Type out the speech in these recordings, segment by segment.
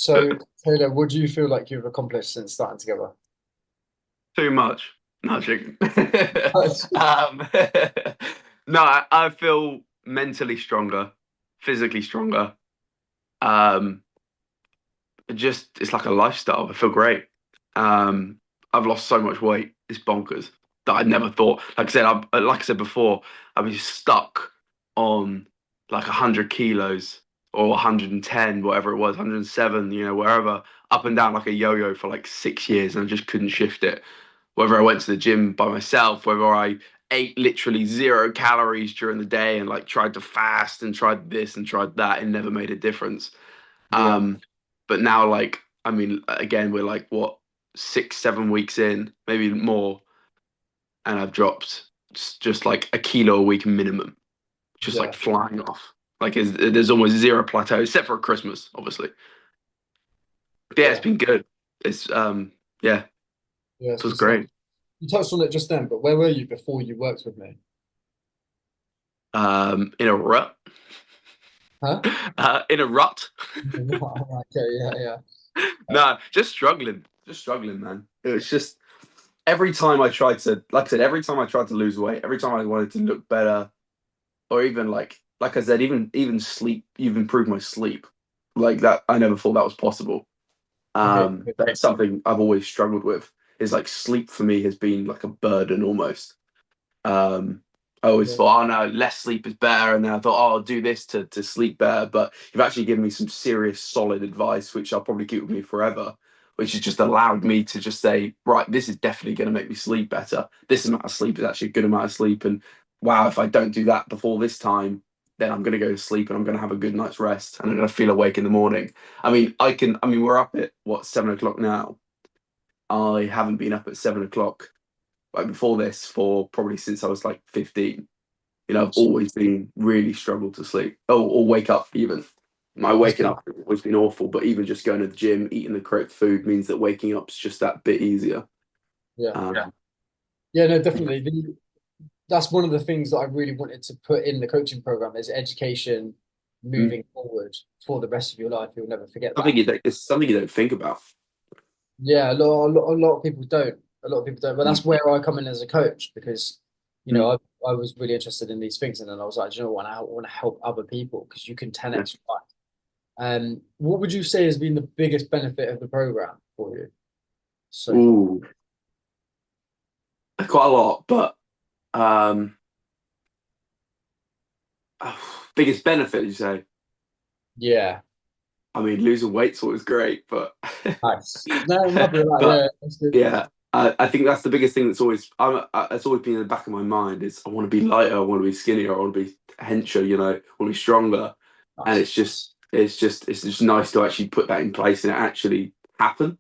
So, Taylor, what do you feel like you've accomplished since starting together? Too much. No, joking. um, no, I feel mentally stronger, physically stronger. Um, it's like a lifestyle. I feel great. Um, I've lost so much weight. It's bonkers that I never thought. Like I said before, I was stuck on like 100 kilos or 110, whatever it was, 107, wherever, up and down like a yo-yo for like 6 years, and I just couldn't shift it. Whether I went to the gym by myself, whether I ate literally 0 calories during the day and like tried to fast and tried this and tried that, it never made a difference. Yeah, But now, like, I mean, again, we're like what, 6, 7 weeks in, maybe more, and I've dropped just like a kilo a week minimum, just like yeah, flying off. Like, there's almost zero plateau, except for Christmas, obviously. But yeah, it's yeah, been good. It's yeah, it yeah. It's was good stuff. great. You touched on it just then, but where were you before you worked with me? In a rut, Huh? in a rut. Okay, yeah, yeah. No, just struggling, man. It was just every time I tried to, like I said, every time I tried to lose weight, every time I wanted to look better, or even like I said, even sleep, you've improved my sleep. Like that, I never thought that was possible. Okay, That's something I've always struggled with. Is like sleep for me has been like a burden almost. Um, I always yeah, thought, oh no, less sleep is better, and then I thought, oh, I'll do this to sleep better. But you've actually given me some serious, solid advice, which I'll probably keep with me forever. Which has just allowed me to just say, right, this is definitely going to make me sleep better. This amount of sleep is actually a good amount of sleep, and wow, if I don't do that before this time, then I'm going to go to sleep and I'm going to have a good night's rest, and I'm going to feel awake in the morning. I mean, I can. I mean, we're up at what, 7 o'clock now. I haven't been up at 7 o'clock like before this for probably since I was like 15. I've always been really struggled to sleep. Oh, or wake up even. My that's waking good. up has always been awful, but even just going to the gym, eating the correct food means that waking up's just that bit easier. Yeah, Yeah. yeah, no, definitely. That's one of the things that I really wanted to put in the coaching program is education Mm. moving forward for the rest of your life. You'll never forget Something that. you don't, it's something you don't think about. Yeah, a lot of people don't. A lot of people don't. But Mm. that's where I come in as a coach because, Mm. I was really interested in these things, and then I was like, "Do you know what? I want to help other people because you can Yeah. 10x your life." What would you say has been the biggest benefit of the program for you so far? Ooh, quite a lot, but um, biggest benefit, you say? Yeah, I mean, losing weight's always great, but nice. No, I'm happy with that. but Yeah, that's good. yeah, I think that's the biggest thing that's always been in the back of my mind is I want to be lighter, I want to be skinnier, I want to be hencher, I want to be stronger, and Nice. it's just nice to actually put that in place and it actually happen.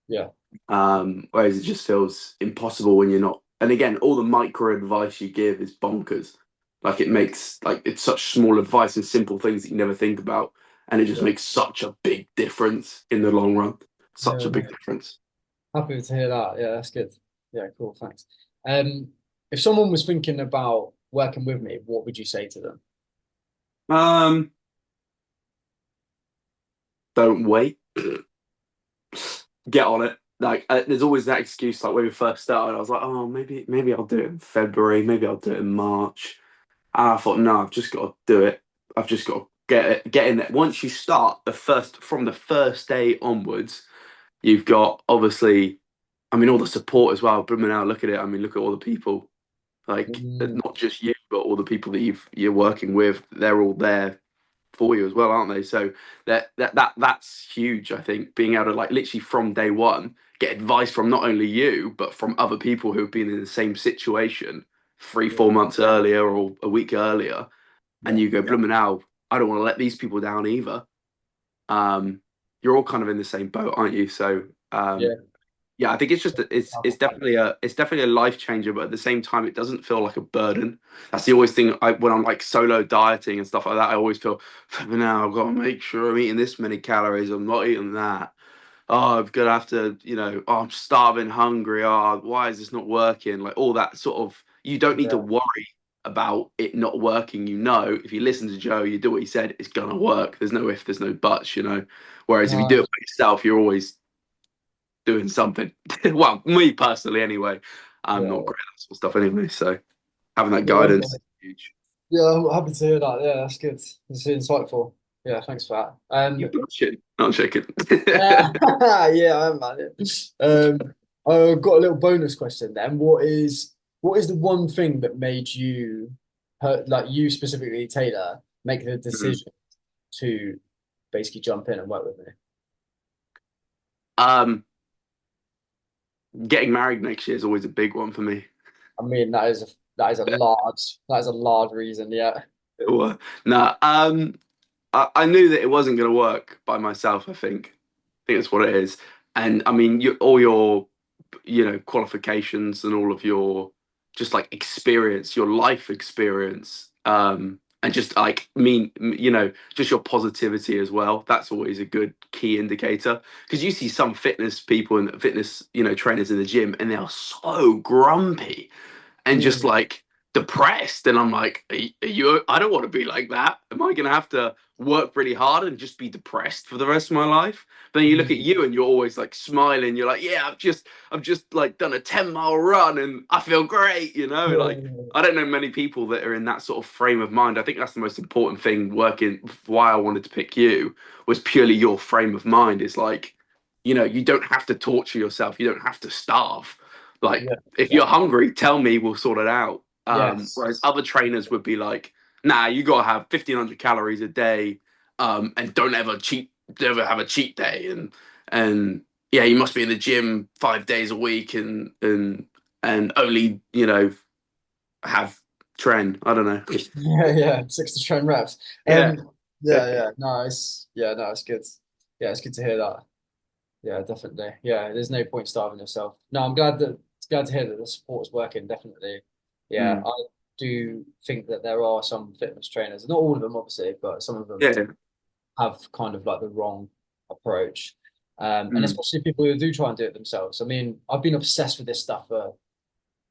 Yeah, Whereas it just feels impossible when you're not. And again, all the micro advice you give is bonkers. Like it makes like it's such small advice and simple things that you never think about, and it just yeah, makes such a big difference in the long run. Such yeah. a No, big difference. happy to hear that. Yeah, that's good. Yeah, cool. Thanks. Um, if someone was thinking about working with me, what would you say to them? Um, don't wait. Get on it. Like there's always that excuse. Like when we first started, I was like, oh, maybe I'll do it in February. Maybe I'll do it in March. And I thought, no, I've just got to do it. I've just got to get in there. Once you start from the first day onwards, you've got obviously, I mean, all the support as well. Blooming out, look at it. I mean, look at all the people. Like Mm, not just you, but all the people that you're working with. They're all there for you as well, aren't they? So that's huge. I think being able to like literally from day one get advice from not only you but from other people who have been in the same situation three, yeah, 4 months earlier or a week earlier, and yeah, you go, blooming out, I don't want to let these people down either. Um, you're all kind of in the same boat, aren't you? So yeah. yeah, I think it's definitely a life changer, but at the same time, it doesn't feel like a burden. That's the always thing. When I'm like solo dieting and stuff like that, I always feel now I've got to make sure I'm eating this many calories. I'm not eating that. Oh, I'm gonna have to, oh, I'm starving, hungry. Oh, why is this not working? Like all that sort of. You don't need to Yeah. worry about it not working. If you listen to Joe, you do what he said, it's gonna work. There's no if, there's no buts. Whereas if you do it Nice. by yourself, you're always doing something. Well, me personally, anyway, I'm not Yeah. great at that sort of stuff anyway. So having that Yeah. guidance is huge. Yeah, I'm happy to hear that. Yeah, that's good. It's insightful. Yeah, thanks for that. You're bullshit. Not joking. Yeah, yeah, I am, man. I've got a little bonus question then. What is the one thing that made you, like you specifically, Taylor, make the Mm. decision to basically jump in and work with me? Um, Getting married next year is always a big one for me. I mean, that is a large reason. Yeah. Well, no, I knew that it wasn't going to work by myself. I think that's what it is. And I mean, all your, qualifications and all of your just like experience, your life experience, and just like just your positivity as well. That's always a good key indicator because you see some fitness people and fitness, trainers in the gym, and they are so grumpy and just Mm, like depressed. And I'm like, are you, I don't want to be like that. Am I going to have to work really hard and just be depressed for the rest of my life? But then you look at mm, you and you're always like smiling. You're like, yeah, I've just like done a 10-mile run and I feel great. Like yeah, I don't know many people that are in that sort of frame of mind. I think that's the most important thing working, why I wanted to pick you was purely your frame of mind. Is like, you don't have to torture yourself. You don't have to starve. Like yeah, if yeah. you're hungry, tell me, we'll sort it out. Whereas Yes. other trainers would be like, nah, you gotta have 1,500 calories a day, and don't ever cheat, never have a cheat day, and yeah, you must be in the gym 5 days a week, and only have tren. I don't know. Yeah, yeah. 6 to 10 reps. Yeah, Yeah, yeah. Nice. Yeah, no, it's good. Yeah, it's good to hear that. Yeah, definitely. Yeah, there's no point starving yourself. No, it's glad to hear that the support is working, definitely. Yeah, mm. I do think that there are some fitness trainers, not all of them obviously, but some of them Yeah, have kind of like the wrong approach. And mm. especially people who do try and do it themselves. I mean, I've been obsessed with this stuff for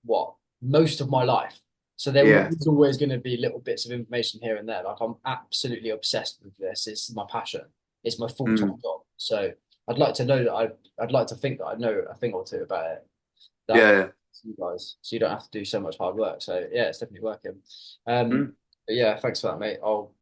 what most of my life. So there Yeah, is always going to be little bits of information here and there. Like I'm absolutely obsessed with this. It's my passion. It's my full-time mm. job. So I'd like to know that I'd like to think that I know a thing or two about it that I can Yeah. to you guys, so you don't have to do so much hard work. So yeah, it's definitely working. Um, Mm. but yeah, thanks for that, mate. I'll